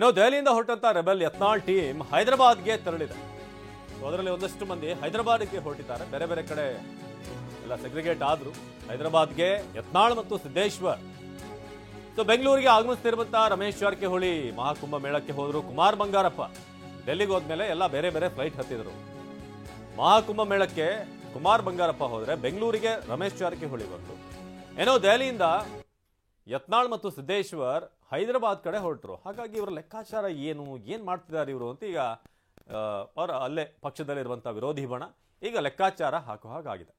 ದೆಹಲಿಯಿಂದ ಹೊರಟಂತ rebel Yatnal team ಹೈದರಾಬಾದ್ಗೆ ತೆರಳಿದೆ. ಅದರಲ್ಲಿ ಒಂದಷ್ಟು ಮಂದಿ ಹೈದರಾಬಾದ್ಗೆ ಹೊರಟಿದ್ದಾರೆ. ಬೇರೆ ಬೇರೆ ಕಡೆ ಎಲ್ಲ ಸೆಗ್ರಿಗೇಟ್ ಆದ್ರು. ಹೈದರಾಬಾದ್ಗೆ ಯತ್ನಾಳ್ ಮತ್ತು ಸಿದ್ದೇಶ್ವರ್. ಬೆಂಗಳೂರಿಗೆ ಆಗಮಿಸ್ತಿರುವಂತಹ ರಮೇಶ್ ಜಾರಕಿಹೊಳಿ ಮಹಾಕುಂಭ ಮೇಳಕ್ಕೆ ಹೋದ್ರು. ಕುಮಾರ್ ಬಂಗಾರಪ್ಪ ಡೆಲ್ಲಿಗೆ ಹೋದ್ಮೇಲೆ ಎಲ್ಲ ಬೇರೆ ಬೇರೆ ಫ್ಲೈಟ್ ಹತ್ತಿದ್ರು. ಮಹಾಕುಂಭ ಮೇಳಕ್ಕೆ ಕುಮಾರ್ ಬಂಗಾರಪ್ಪ ಹೋದ್ರೆ ಬೆಂಗಳೂರಿಗೆ ರಮೇಶ್ ಜಾರಕಿಹೊಳಿ ಬಂದ್ರು. ದೆಹಲಿಯಿಂದ ಯತ್ನಾಳ್ ಮತ್ತು ಸಿದ್ದೇಶ್ವರ್ ಹೈದರಾಬಾದ್ ಕಡೆ ಹೊರಟರು. ಹಾಗಾಗಿ ಇವರ ಲೆಕ್ಕಾಚಾರ ಏನ್ ಮಾಡ್ತಿದ್ದಾರೆ ಇವರು ಅಂತ ಈಗ ಅವರ ಅಲ್ಲೇ ಪಕ್ಷದಲ್ಲಿರುವಂತಹ ವಿರೋಧಿ ಬಣ ಈಗ ಲೆಕ್ಕಾಚಾರ ಹಾಕೋ ಹಾಗಾಗಿದೆ.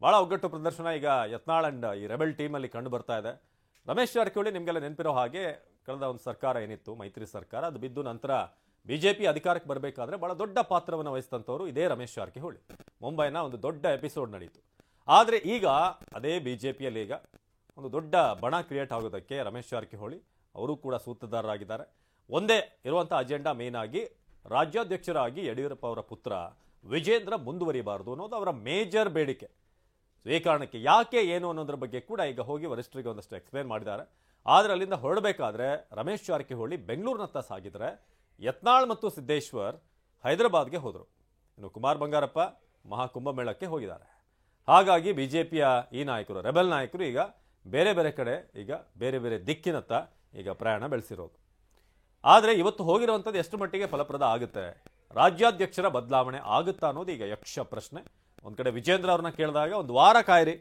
ಬಹಳ ಒಗ್ಗಟ್ಟು ಪ್ರದರ್ಶನ ಈಗ ಯತ್ನಾಳ್ ಅಂಡ್ ಈ ರೆಬೆಲ್ ಟೀಮ್ ಅಲ್ಲಿ ಕಂಡು ಬರ್ತಾ ಇದೆ. ರಮೇಶ್ ಜಾರಕಿಹೊಳಿ ನಿಮ್ಗೆಲ್ಲ ನೆನಪಿರೋ ಹಾಗೆ ಕಳೆದ ಒಂದು ಸರ್ಕಾರ ಏನಿತ್ತು, ಮೈತ್ರಿ ಸರ್ಕಾರ, ಅದು ಬಿದ್ದು ನಂತರ ಬಿಜೆಪಿ ಅಧಿಕಾರಕ್ಕೆ ಬರಬೇಕಾದ್ರೆ ಬಹಳ ದೊಡ್ಡ ಪಾತ್ರವನ್ನು ವಹಿಸಿದಂಥವ್ರು ಇದೇ ರಮೇಶ್ ಜಾರಕಿಹೊಳಿ. ಮುಂಬೈನ ಒಂದು ದೊಡ್ಡ ಎಪಿಸೋಡ್ ನಡೀತು. ಆದರೆ ಈಗ ಅದೇ ಬಿಜೆಪಿಯಲ್ಲಿ ಈಗ ಒಂದು ದೊಡ್ಡ ಬಣ ಕ್ರಿಯೇಟ್ ಆಗೋದಕ್ಕೆ ರಮೇಶ್ ಜಾರಕಿಹೊಳಿ ಅವರು ಕೂಡ ಸೂತ್ರಧಾರರಾಗಿದ್ದಾರೆ. ಒಂದೇ ಇರುವಂತಹ ಅಜೆಂಡಾ ಮೇನ್ ಆಗಿ ರಾಜ್ಯಾಧ್ಯಕ್ಷರಾಗಿ ಯಡಿಯೂರಪ್ಪ ಅವರ ಪುತ್ರ ವಿಜೇಂದ್ರ ಮುಂದುವರಿಬಾರದು ಅನ್ನೋದು ಅವರ ಮೇಜರ್ ಬೇಡಿಕೆ. ಈ ಕಾರಣಕ್ಕೆ ಯಾಕೆ ಏನು ಅನ್ನೋದ್ರ ಬಗ್ಗೆ ಕೂಡ ಈಗ ಹೋಗಿ ವರಿಷ್ಠರಿಗೆ ಒಂದಷ್ಟು ಎಕ್ಸ್ಪ್ಲೇನ್ ಮಾಡಿದ್ದಾರೆ. ಆದರೆ ಅಲ್ಲಿಂದ ಹೊರಡಬೇಕಾದ್ರೆ ರಮೇಶ್ ಜಾರಕಿಹೊಳಿ ಬೆಂಗಳೂರಿನತ್ತ ಸಾಗಿದ್ರೆ ಯತ್ನಾಳ್ ಮತ್ತು ಸಿದ್ದೇಶ್ವರ್ ಹೈದರಾಬಾದ್ಗೆ ಹೋದರು. ಇನ್ನು ಕುಮಾರ್ ಬಂಗಾರಪ್ಪ ಮಹಾಕುಂಭಮೇಳಕ್ಕೆ ಹೋಗಿದ್ದಾರೆ. ಹಾಗಾಗಿ ಬಿಜೆಪಿಯ ಈ ನಾಯಕರು, ರೆಬೆಲ್ ನಾಯಕರು ಈಗ ಬೇರೆ ಬೇರೆ ಕಡೆ ಈಗ ಬೇರೆ ಬೇರೆ ದಿಕ್ಕಿನತ್ತ ಈಗ ಪ್ರಯಾಣ ಬೆಳೆಸಿರೋದು. ಆದರೆ ಇವತ್ತು ಹೋಗಿರುವಂಥದ್ದು ಎಷ್ಟು ಮಟ್ಟಿಗೆ ಫಲಪ್ರದ ಆಗುತ್ತೆ, ರಾಜ್ಯಾಧ್ಯಕ್ಷರ ಬದಲಾವಣೆ ಆಗುತ್ತಾ ಅನ್ನೋದು ಈಗ ಯಕ್ಷ ಪ್ರಶ್ನೆ. ಒಂದು ಕಡೆ ವಿಜೇಂದ್ರ ಅವ್ರನ್ನ ಕೇಳಿದಾಗ ಒಂದು ವಾರ ಕಾಯಿರಿ,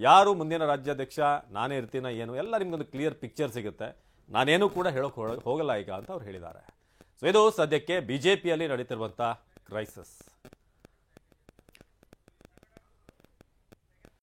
ಯಾರು ಮುಂದಿನ ರಾಜ್ಯಾಧ್ಯಕ್ಷ, ನಾನೇ ಇರ್ತೀನ ಏನು ಎಲ್ಲ ನಿಮ್ಗೊಂದು ಕ್ಲಿಯರ್ ಪಿಕ್ಚರ್ ಸಿಗುತ್ತೆ, ನಾನೇನು ಕೂಡ ಹೇಳೋಕೆ ಹೋಗಲ್ಲ ಈಗ ಅಂತ ಅವ್ರು ಹೇಳಿದ್ದಾರೆ. ಸೊ ಇದು ಸದ್ಯಕ್ಕೆ ಬಿಜೆಪಿಯಲ್ಲಿ ನಡೀತಿರುವಂಥ ಕ್ರೈಸಿಸ್.